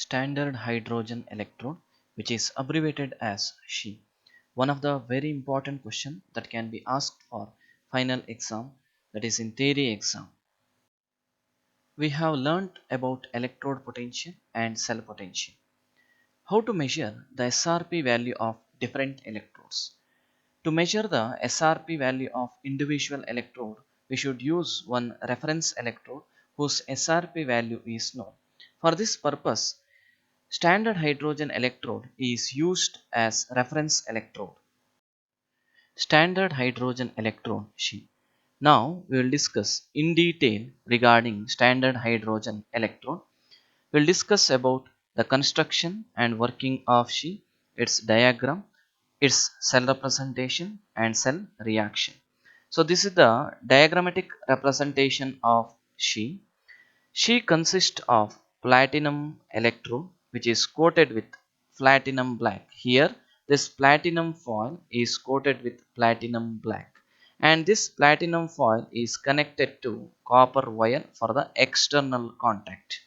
Standard hydrogen electrode, which is abbreviated as SHE. One of the very important question that can be asked for final exam, that is in theory exam. We have learnt about electrode potential and cell potential. How to measure the SRP value of different electrodes. To measure the SRP value of individual electrode, we should use one reference electrode whose SRP value is known. For this purpose, standard hydrogen electrode is used as reference electrode. Standard hydrogen electrode SHE. Now we will discuss in detail regarding standard hydrogen electrode. We will discuss about the construction and working of SHE, its diagram, its cell representation and cell reaction. So this is the diagrammatic representation of SHE. She consists of platinum electrode which is coated with platinum black. Here this platinum foil is coated with platinum black, and this platinum foil is connected to copper wire for the external contact,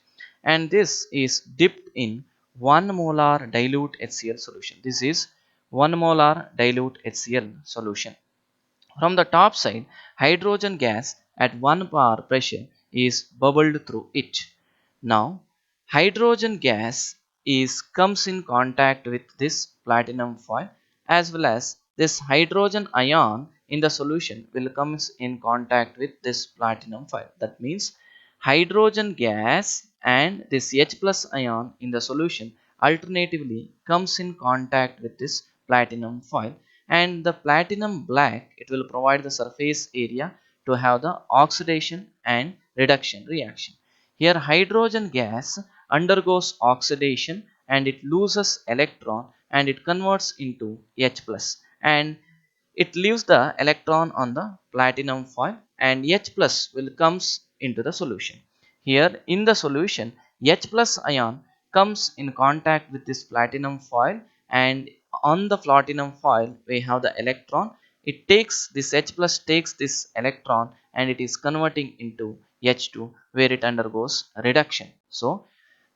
and this is dipped in 1 molar dilute HCl solution. This is 1 molar dilute HCl solution. From the top side, hydrogen gas at 1 bar pressure is bubbled through it. Now, hydrogen gas comes in contact with this platinum foil, as well as this hydrogen ion in the solution will comes in contact with this platinum foil. That means hydrogen gas and this H plus ion in the solution alternatively comes in contact with this platinum foil, and the platinum black, it will provide the surface area to have the oxidation and reduction reaction. Here hydrogen gas undergoes oxidation and it loses electron and it converts into H plus, and it leaves the electron on the platinum foil, and H plus will comes into the solution. Here in the solution, H plus ion comes in contact with this platinum foil, and on the platinum foil we have the electron. It takes this H plus takes this electron and it is converting into H2 where it undergoes reduction. So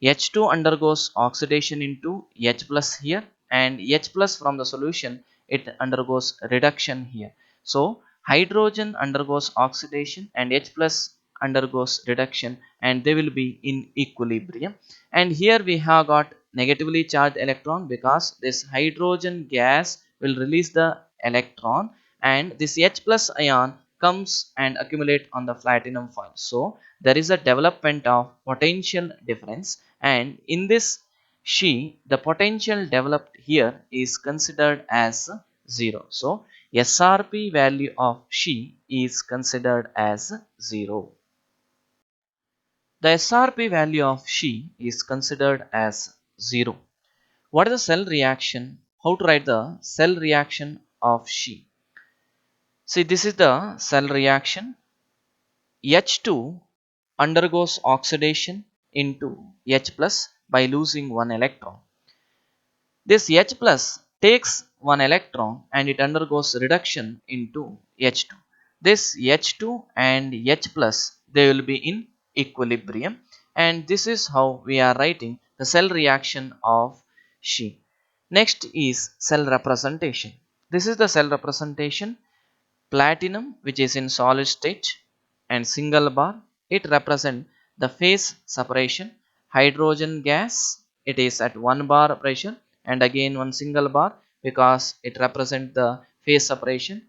H2 undergoes oxidation into H plus here, and H plus from the solution it undergoes reduction here. So hydrogen undergoes oxidation and H plus undergoes reduction, and they will be in equilibrium. And here we have got negatively charged electron because this hydrogen gas will release the electron, and this H plus ion comes and accumulate on the platinum foil. So there is a development of potential difference, and in this SHE the potential developed here is considered as 0. So SRP value of SHE is considered as 0. The SRP value of SHE is considered as 0. What is the cell reaction? How to write the cell reaction of SHE? See, this is the cell reaction. H2 undergoes oxidation into H plus by losing one electron. This H plus takes one electron and it undergoes reduction into H2. This H2 and H plus, they will be in equilibrium, and this is how we are writing the cell reaction of SHE. Next is cell representation. This is the cell representation. Platinum, which is in solid state, and single bar, it represent the phase separation. Hydrogen gas, it is at 1 bar pressure, and again one single bar because it represent the phase separation.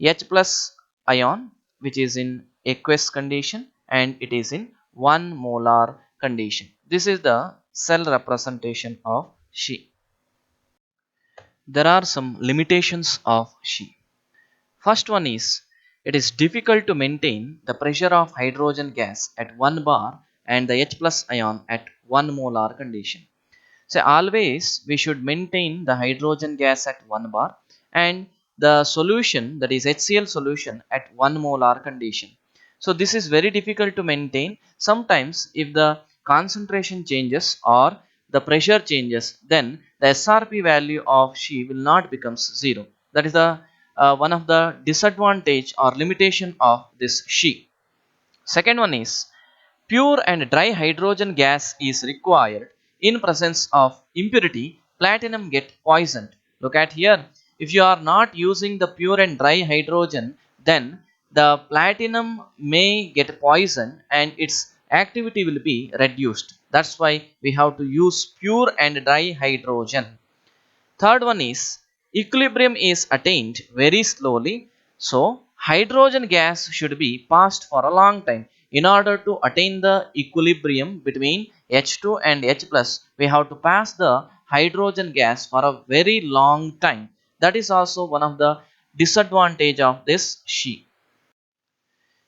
H plus ion, which is in aqueous condition, and it is in 1 molar condition. This is the cell representation of SHE. There are some limitations of SHE. First one is, it is difficult to maintain the pressure of hydrogen gas at 1 bar and the H plus ion at 1 molar condition. So always we should maintain the hydrogen gas at 1 bar and the solution, that is HCl solution, at 1 molar condition. So this is very difficult to maintain. Sometimes if the concentration changes or the pressure changes, then the SRP value of SHE will not becomes 0. That is the one of the disadvantage or limitation of this SHE. Second one is, pure and dry hydrogen gas is required in presence of impurity, platinum get poisoned. Look at here. If you are not using the pure and dry hydrogen, then the platinum may get poisoned and its activity will be reduced. That's why we have to use pure and dry hydrogen. Third one is equilibrium is attained very slowly. So hydrogen gas should be passed for a long time. In order to attain the equilibrium between H2 and H plus, we have to pass the hydrogen gas for a very long time. That is also one of the disadvantage of this She.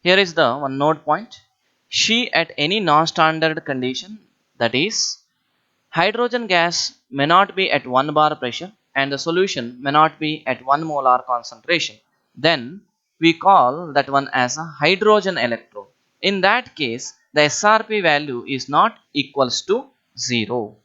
Here is the one note point. She at any non-standard condition, that is hydrogen gas may not be at 1 bar pressure and the solution may not be at 1 molar concentration. Then we call that one as a hydrogen electrode. In that case, the SRP value is not equals to 0.